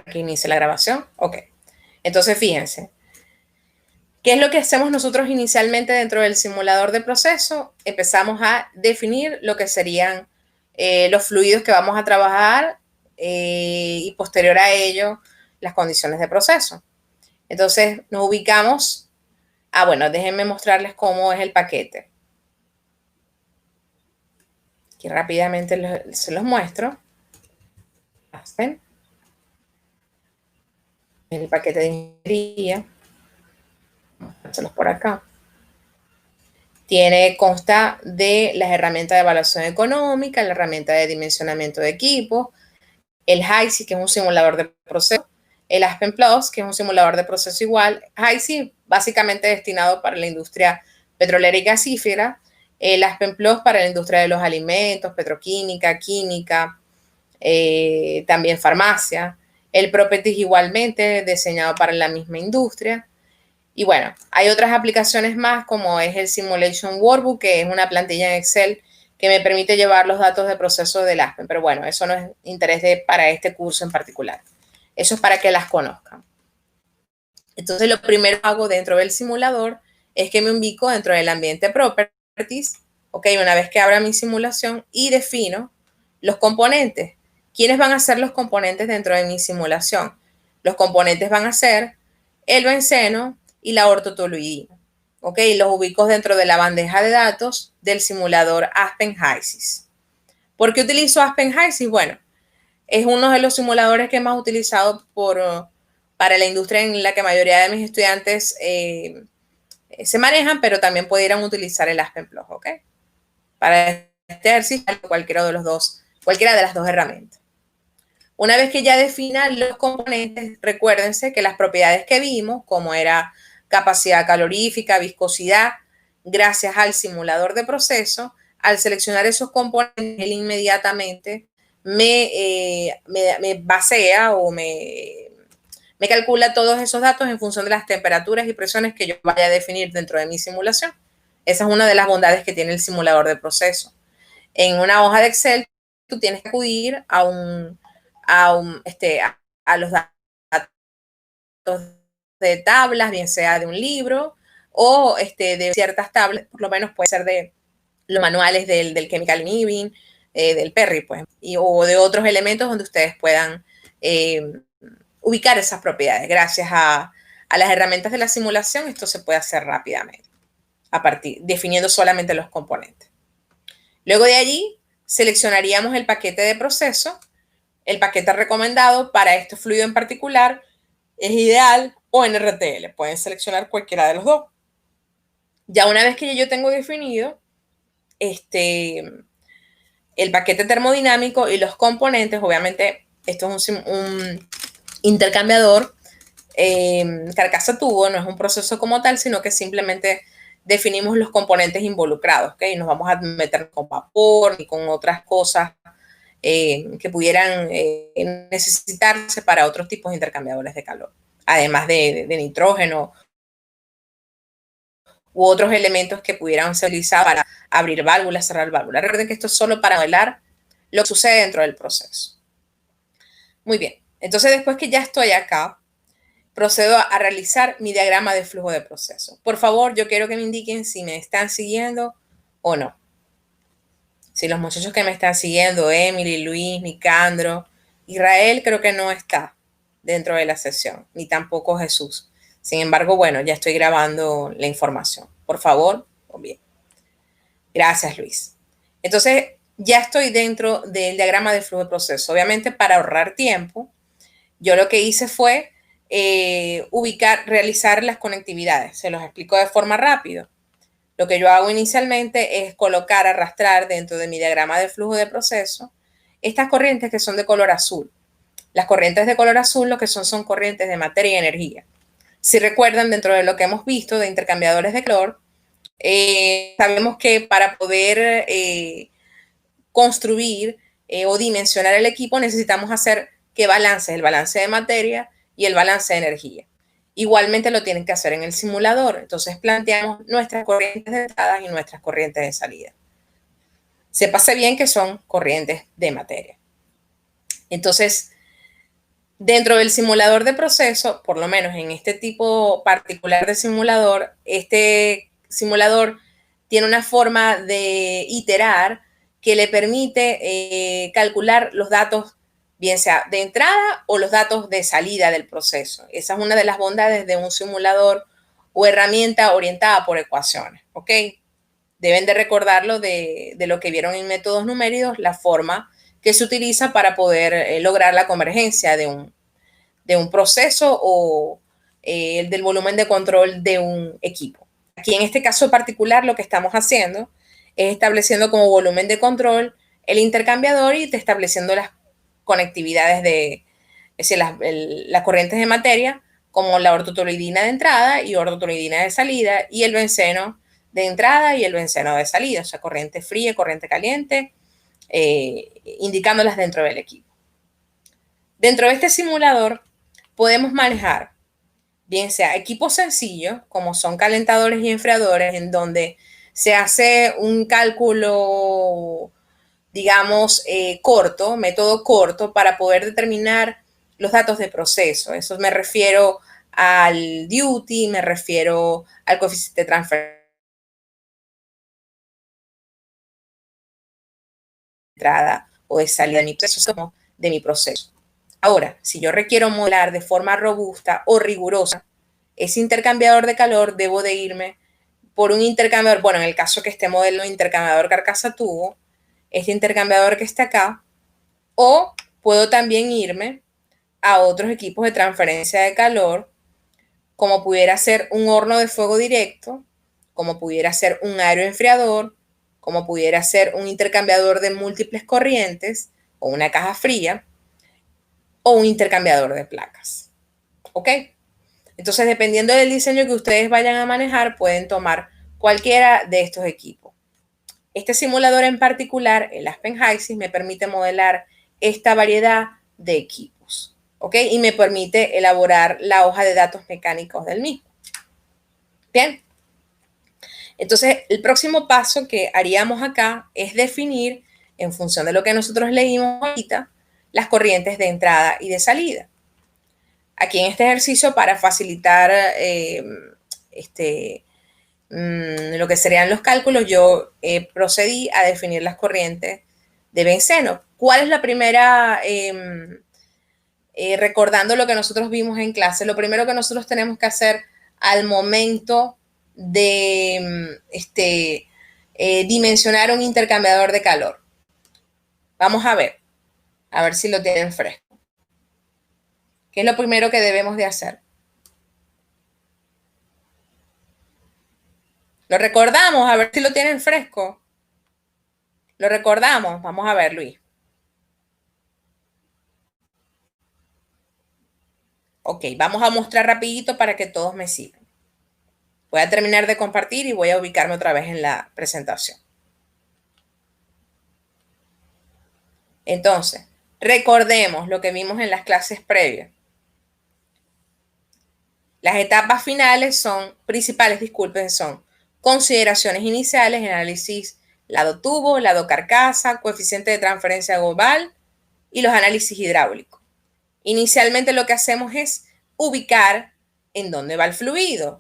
que inicie la grabación. Ok. Entonces, fíjense. ¿Qué es lo que hacemos nosotros inicialmente dentro del simulador de proceso? Empezamos a definir lo que serían los fluidos que vamos a trabajar y posterior a ello las condiciones de proceso. Entonces nos ubicamos, bueno, déjenme mostrarles cómo es el paquete. Aquí rápidamente se los muestro. ¿Ven? El paquete de ingeniería. Vamos por acá. Consta de las herramientas de evaluación económica, la herramienta de dimensionamiento de equipos, el HYSYS, que es un simulador de proceso, el Aspen Plus, que es un simulador de proceso igual. HYSYS, básicamente destinado para la industria petrolera y gasífera, el Aspen Plus para la industria de los alimentos, petroquímica, química, también farmacia, el Propetis igualmente diseñado para la misma industria. Y bueno, hay otras aplicaciones más como es el Simulation Workbook, que es una plantilla en Excel que me permite llevar los datos de proceso del Aspen. Pero bueno, eso no es interés para este curso en particular. Eso es para que las conozcan. Entonces, lo primero que hago dentro del simulador es que me ubico dentro del ambiente Properties, ok, una vez que abra mi simulación y defino los componentes. ¿Quiénes van a ser los componentes dentro de mi simulación? Los componentes van a ser el benceno y la ortotoluidina. ¿Ok? Los ubico dentro de la bandeja de datos del simulador Aspen HYSYS. ¿Por qué utilizo Aspen HYSYS? Bueno, es uno de los simuladores que más utilizado para la industria en la que la mayoría de mis estudiantes se manejan, pero también pudieran utilizar el Aspen Plus, ¿ok? Para este ejercicio, cualquiera de las dos herramientas. Una vez que ya definan los componentes, recuérdense que las propiedades que vimos, como era capacidad calorífica, viscosidad, gracias al simulador de proceso, al seleccionar esos componentes, él inmediatamente me basea o me calcula todos esos datos en función de las temperaturas y presiones que yo vaya a definir dentro de mi simulación. Esa es una de las bondades que tiene el simulador de proceso. En una hoja de Excel, tú tienes que acudir a los datos de tablas, bien sea de un libro o de ciertas tablas, por lo menos puede ser de los manuales del Chemical Engineering, del Perry, pues, o de otros elementos donde ustedes puedan ubicar esas propiedades. Gracias a las herramientas de la simulación, esto se puede hacer rápidamente, definiendo solamente los componentes. Luego de allí, seleccionaríamos el paquete de proceso. El paquete recomendado para este fluido en particular es ideal o NRTL. Pueden seleccionar cualquiera de los dos. Ya una vez que yo tengo definido el paquete termodinámico y los componentes, obviamente esto es un intercambiador carcasa tubo, no es un proceso como tal, sino que simplemente definimos los componentes involucrados, ¿ok? No vamos a meter con vapor ni con otras cosas que pudieran necesitarse para otros tipos de intercambiadores de calor, además de nitrógeno u otros elementos que pudieran ser utilizados para abrir válvulas, cerrar válvulas. Recuerden que esto es solo para modelar lo que sucede dentro del proceso. Muy bien, entonces después que ya estoy acá, procedo a realizar mi diagrama de flujo de proceso. Por favor, yo quiero que me indiquen si me están siguiendo o no. Si los muchachos que me están siguiendo, Emily, Luis, Nicandro, Israel creo que no está dentro de la sesión, ni tampoco Jesús. Sin embargo, bueno, ya estoy grabando la información. Por favor, bien. Gracias, Luis. Entonces, ya estoy dentro del diagrama de flujo de proceso. Obviamente, para ahorrar tiempo, yo lo que hice fue realizar las conectividades. Se los explico de forma rápida. Lo que yo hago inicialmente es colocar, arrastrar dentro de mi diagrama de flujo de proceso estas corrientes que son de color azul. Las corrientes de color azul lo que son corrientes de materia y energía. Si recuerdan, dentro de lo que hemos visto de intercambiadores de calor, sabemos que para poder construir o dimensionar el equipo necesitamos hacer que balance, el balance de materia y el balance de energía. Igualmente lo tienen que hacer en el simulador. Entonces planteamos nuestras corrientes de entrada y nuestras corrientes de salida. Sépase bien que son corrientes de materia. Entonces, Dentro del simulador de proceso, por lo menos en este tipo particular de simulador, este simulador tiene una forma de iterar que le permite calcular los datos, bien sea de entrada o los datos de salida del proceso. Esa es una de las bondades de un simulador o herramienta orientada por ecuaciones, ¿ok? Deben de recordarlo de lo que vieron en métodos numéricos, la forma que se utiliza para poder lograr la convergencia de un proceso o del volumen de control de un equipo. Aquí en este caso particular lo que estamos haciendo es estableciendo como volumen de control el intercambiador y estableciendo las conectividades es decir, las corrientes de materia como la ortotoluidina de entrada y ortotoluidina de salida y el benceno de entrada y el benceno de salida, o sea, corriente fría, corriente caliente, indicándolas dentro del equipo. Dentro de este simulador podemos manejar, bien sea equipos sencillos, como son calentadores y enfriadores, en donde se hace un cálculo, digamos, corto, método corto, para poder determinar los datos de proceso. Eso me refiero al duty, me refiero al coeficiente de transfer entrada o de salida de mi proceso, como de mi proceso. Ahora, si yo requiero modelar de forma robusta o rigurosa ese intercambiador de calor, debo de irme por un intercambiador, bueno, en el caso que esté modelo intercambiador carcasa tubo, este intercambiador que está acá, o puedo también irme a otros equipos de transferencia de calor, como pudiera ser un horno de fuego directo, como pudiera ser un aeroenfriador, como pudiera ser un intercambiador de múltiples corrientes o una caja fría o un intercambiador de placas. ¿Ok? Entonces, dependiendo del diseño que ustedes vayan a manejar, pueden tomar cualquiera de estos equipos. Este simulador en particular, el Aspen HYSYS, me permite modelar esta variedad de equipos, ¿ok? Y me permite elaborar la hoja de datos mecánicos del mismo. Bien. Entonces, el próximo paso que haríamos acá es definir, en función de lo que nosotros leímos ahorita, las corrientes de entrada y de salida. Aquí en este ejercicio, para facilitar lo que serían los cálculos, yo procedí a definir las corrientes de benceno. ¿Cuál es la primera? Recordando lo que nosotros vimos en clase, lo primero que nosotros tenemos que hacer al momento de dimensionar un intercambiador de calor. Vamos a ver si lo tienen fresco. ¿Qué es lo primero que debemos de hacer? Lo recordamos, a ver si lo tienen fresco. Lo recordamos, vamos a ver, Luis. Ok, vamos a mostrar rapidito para que todos me sigan. Voy a terminar de compartir y voy a ubicarme otra vez en la presentación. Entonces, recordemos lo que vimos en las clases previas. Las etapas finales principales, son consideraciones iniciales, análisis lado tubo, lado carcasa, coeficiente de transferencia global y los análisis hidráulicos. Inicialmente lo que hacemos es ubicar en dónde va el fluido,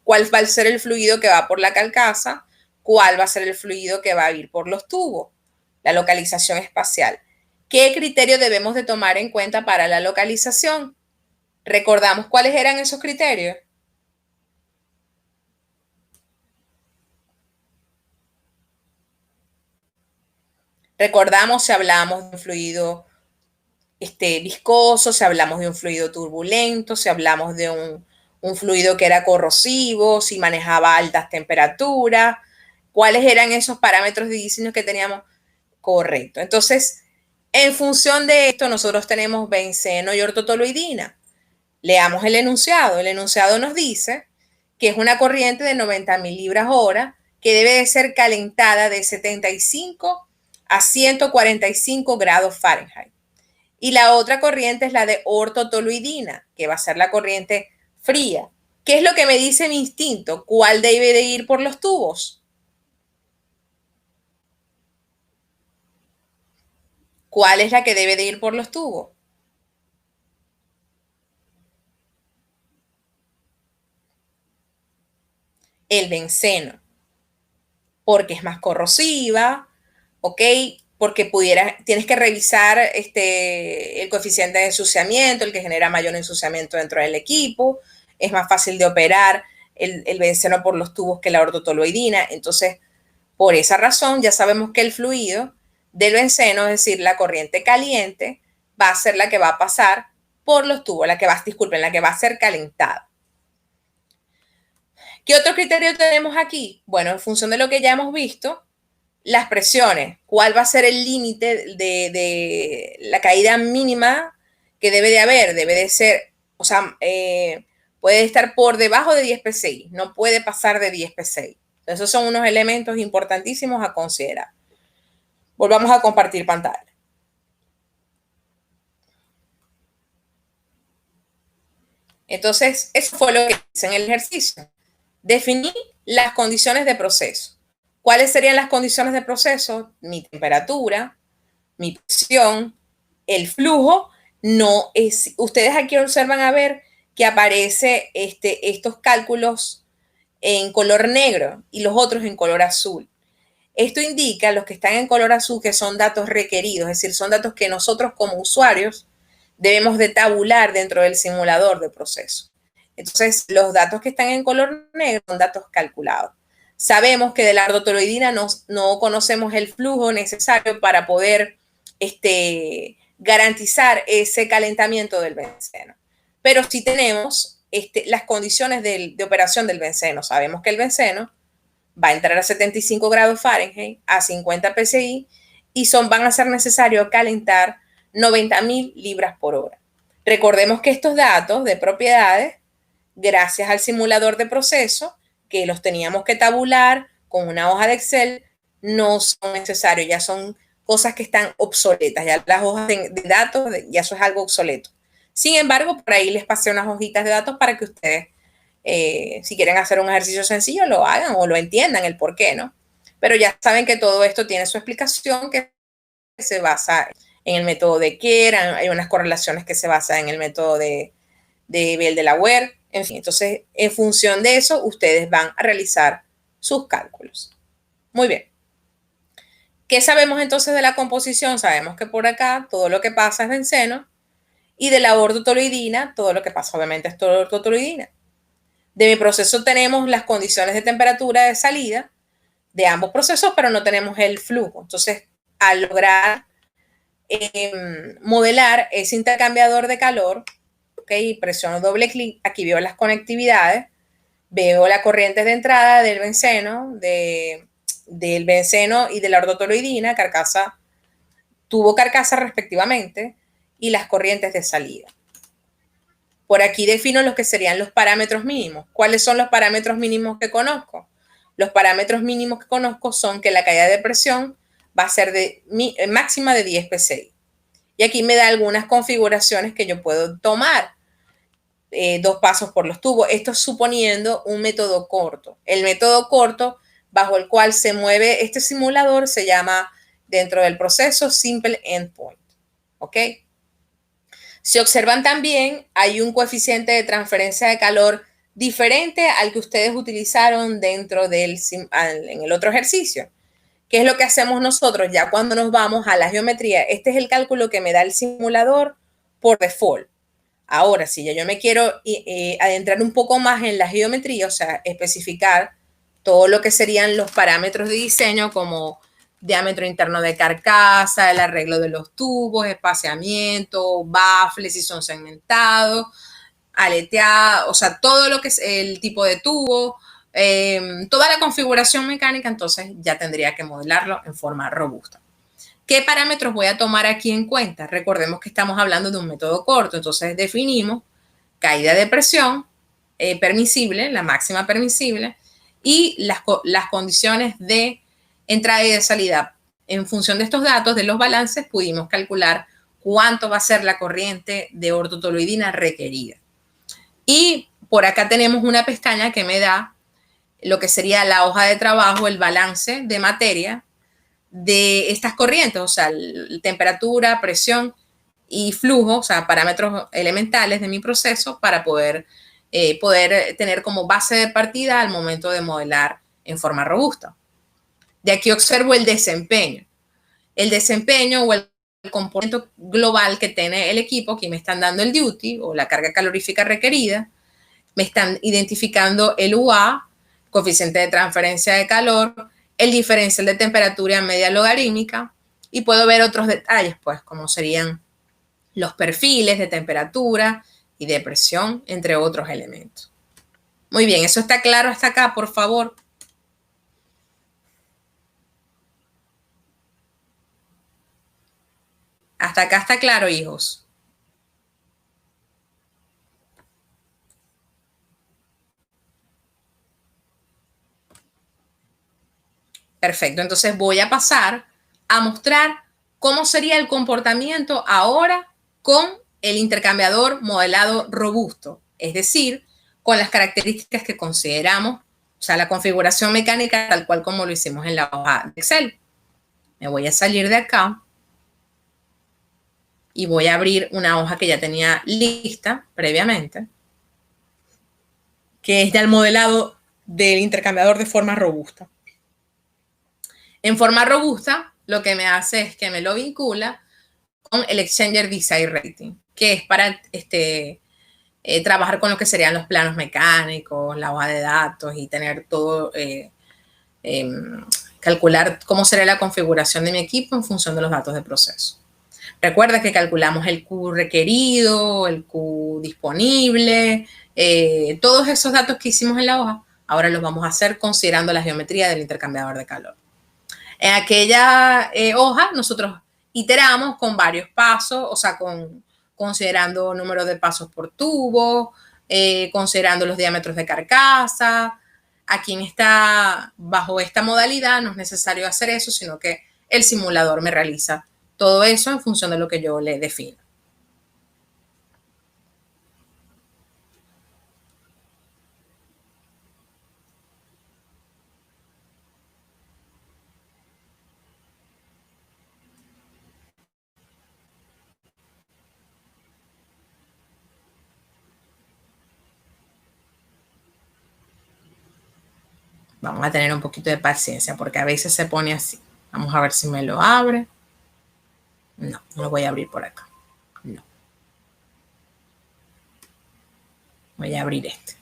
cuál va a ser el fluido que va por la carcasa, cuál va a ser el fluido que va a ir por los tubos, la localización espacial. ¿Qué criterio debemos de tomar en cuenta para la localización? ¿Recordamos cuáles eran esos criterios? Recordamos si hablamos de un fluido viscoso, si hablamos de un fluido turbulento, si hablamos de un fluido que era corrosivo, si manejaba altas temperaturas, cuáles eran esos parámetros de diseño que teníamos. Correcto. Entonces, en función de esto, nosotros tenemos benceno y ortotoluidina. Leamos el enunciado. El enunciado nos dice que es una corriente de 90.000 libras hora que debe de ser calentada de 75 a 145 grados Fahrenheit. Y la otra corriente es la de ortotoluidina, que va a ser la corriente fría. ¿Qué es lo que me dice mi instinto? ¿Cuál debe de ir por los tubos? ¿Cuál es la que debe de ir por los tubos? el benceno, porque es más corrosiva, ¿ok? Porque tienes que revisar el coeficiente de ensuciamiento, el que genera mayor ensuciamiento dentro del equipo, es más fácil de operar el benceno por los tubos que la ortotoluidina. Entonces, por esa razón, ya sabemos que el fluido del benceno, es decir, la corriente caliente, va a ser la que va a pasar por los tubos, la que va a ser calentada. ¿Qué otro criterio tenemos aquí? Bueno, en función de lo que ya hemos visto, las presiones, ¿cuál va a ser el límite de la caída mínima que debe de haber? Debe de ser, o sea, puede estar por debajo de 10 psi, no puede pasar de 10 psi. Esos son unos elementos importantísimos a considerar. Volvamos a compartir pantalla. Entonces, eso fue lo que hice en el ejercicio. Definí las condiciones de proceso. ¿Cuáles serían las condiciones de proceso? Mi temperatura, mi presión, el flujo. No es, ustedes aquí observan a ver que aparece estos cálculos en color negro y los otros en color azul. Esto indica, los que están en color azul, que son datos requeridos, es decir, son datos que nosotros como usuarios debemos de tabular dentro del simulador de proceso. Entonces, los datos que están en color negro son datos calculados. Sabemos que de la ortotoluidina no conocemos el flujo necesario para poder garantizar ese calentamiento del benceno. Pero sí tenemos las condiciones de operación del benceno. Sabemos que el benceno va a entrar a 75 grados Fahrenheit, a 50 psi, y van a ser necesarios calentar 90.000 libras por hora. Recordemos que estos datos de propiedades, gracias al simulador de proceso, que los teníamos que tabular con una hoja de Excel, no son necesarios, ya son cosas que están obsoletas, ya las hojas de datos, ya eso es algo obsoleto. Sin embargo, por ahí les pasé unas hojitas de datos para que ustedes, si quieren hacer un ejercicio sencillo, lo hagan o lo entiendan el por qué, ¿no? Pero ya saben que todo esto tiene su explicación, que se basa en el método de Kerr, hay unas correlaciones que se basan en el método de Bell-Delaware, en fin. Entonces, en función de eso, ustedes van a realizar sus cálculos. Muy bien. ¿Qué sabemos entonces de la composición? Sabemos que por acá todo lo que pasa es benceno, y de la ortotoluidina, todo lo que pasa obviamente es todo ortotoluidina. De mi proceso tenemos las condiciones de temperatura de salida de ambos procesos, pero no tenemos el flujo. Entonces, al lograr modelar ese intercambiador de calor, ¿okay? Presiono doble clic, aquí veo las conectividades, veo las corrientes de entrada del benceno, del benceno y de la ortotoluidina, tubo carcasa respectivamente, y las corrientes de salida. Por aquí defino los que serían los parámetros mínimos. ¿Cuáles son los parámetros mínimos que conozco? Los parámetros mínimos que conozco son que la caída de presión va a ser máxima de 10 psi. Y aquí me da algunas configuraciones que yo puedo tomar. 2 pasos por los tubos. Esto suponiendo un método corto. El método corto bajo el cual se mueve este simulador se llama, dentro del proceso, Simple Endpoint. ¿Ok? Si observan también, hay un coeficiente de transferencia de calor diferente al que ustedes utilizaron dentro en el otro ejercicio. ¿Qué es lo que hacemos nosotros ya cuando nos vamos a la geometría? Este es el cálculo que me da el simulador por default. Ahora, si ya yo me quiero adentrar un poco más en la geometría, o sea, especificar todo lo que serían los parámetros de diseño como diámetro interno de carcasa, el arreglo de los tubos, espaciamiento, baffles si son segmentados, aleteada, o sea, todo lo que es el tipo de tubo, toda la configuración mecánica, entonces ya tendría que modelarlo en forma robusta. ¿Qué parámetros voy a tomar aquí en cuenta? Recordemos que estamos hablando de un método corto, entonces definimos caída de presión permisible, la máxima permisible, y las condiciones de entrada y de salida. En función de estos datos, de los balances, pudimos calcular cuánto va a ser la corriente de ortotoluidina requerida. Y por acá tenemos una pestaña que me da lo que sería la hoja de trabajo, el balance de materia de estas corrientes, o sea, temperatura, presión y flujo, o sea, parámetros elementales de mi proceso para poder poder tener como base de partida al momento de modelar en forma robusta. De aquí observo el desempeño. El desempeño o el componente global que tiene el equipo, que me están dando el duty o la carga calorífica requerida, me están identificando el UA, coeficiente de transferencia de calor, el diferencial de temperatura media logarítmica, y puedo ver otros detalles, pues, como serían los perfiles de temperatura y de presión, entre otros elementos. Muy bien, ¿eso está claro hasta acá, por favor? Hasta acá está claro, hijos. Perfecto, entonces voy a pasar a mostrar cómo sería el comportamiento ahora con el intercambiador modelado robusto, es decir, con las características que consideramos, o sea, la configuración mecánica tal cual como lo hicimos en la hoja de Excel. Me voy a salir de acá y voy a abrir una hoja que ya tenía lista previamente, que es ya el modelado del intercambiador de forma robusta. En forma robusta, lo que me hace es que me lo vincula con el Exchanger Design Rating, que es para trabajar con lo que serían los planos mecánicos, la hoja de datos y tener todo, calcular cómo será la configuración de mi equipo en función de los datos de proceso. Recuerda que calculamos el Q requerido, el Q disponible, todos esos datos que hicimos en la hoja, ahora los vamos a hacer considerando la geometría del intercambiador de calor. En aquella hoja nosotros iteramos con varios pasos, o sea, considerando número de pasos por tubo, considerando los diámetros de carcasa. Aquí bajo esta modalidad no es necesario hacer eso, sino que el simulador me realiza todo eso en función de lo que yo le defino. Vamos a tener un poquito de paciencia porque a veces se pone así. Vamos a ver si me lo abre. No, no lo voy a abrir por acá. No. Voy a abrir este.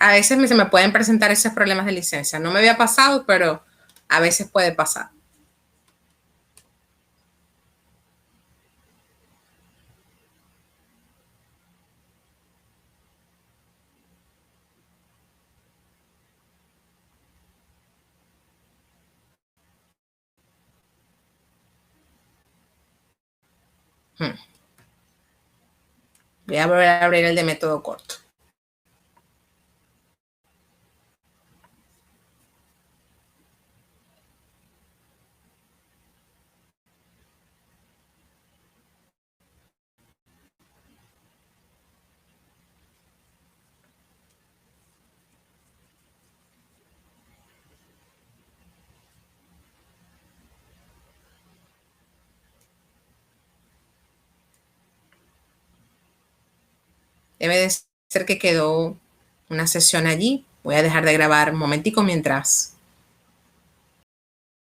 A veces se me pueden presentar esos problemas de licencia. No me había pasado, pero a veces puede pasar. Voy a volver a abrir el de método corto. Debe de ser que quedó una sesión allí. Voy a dejar de grabar un momentico mientras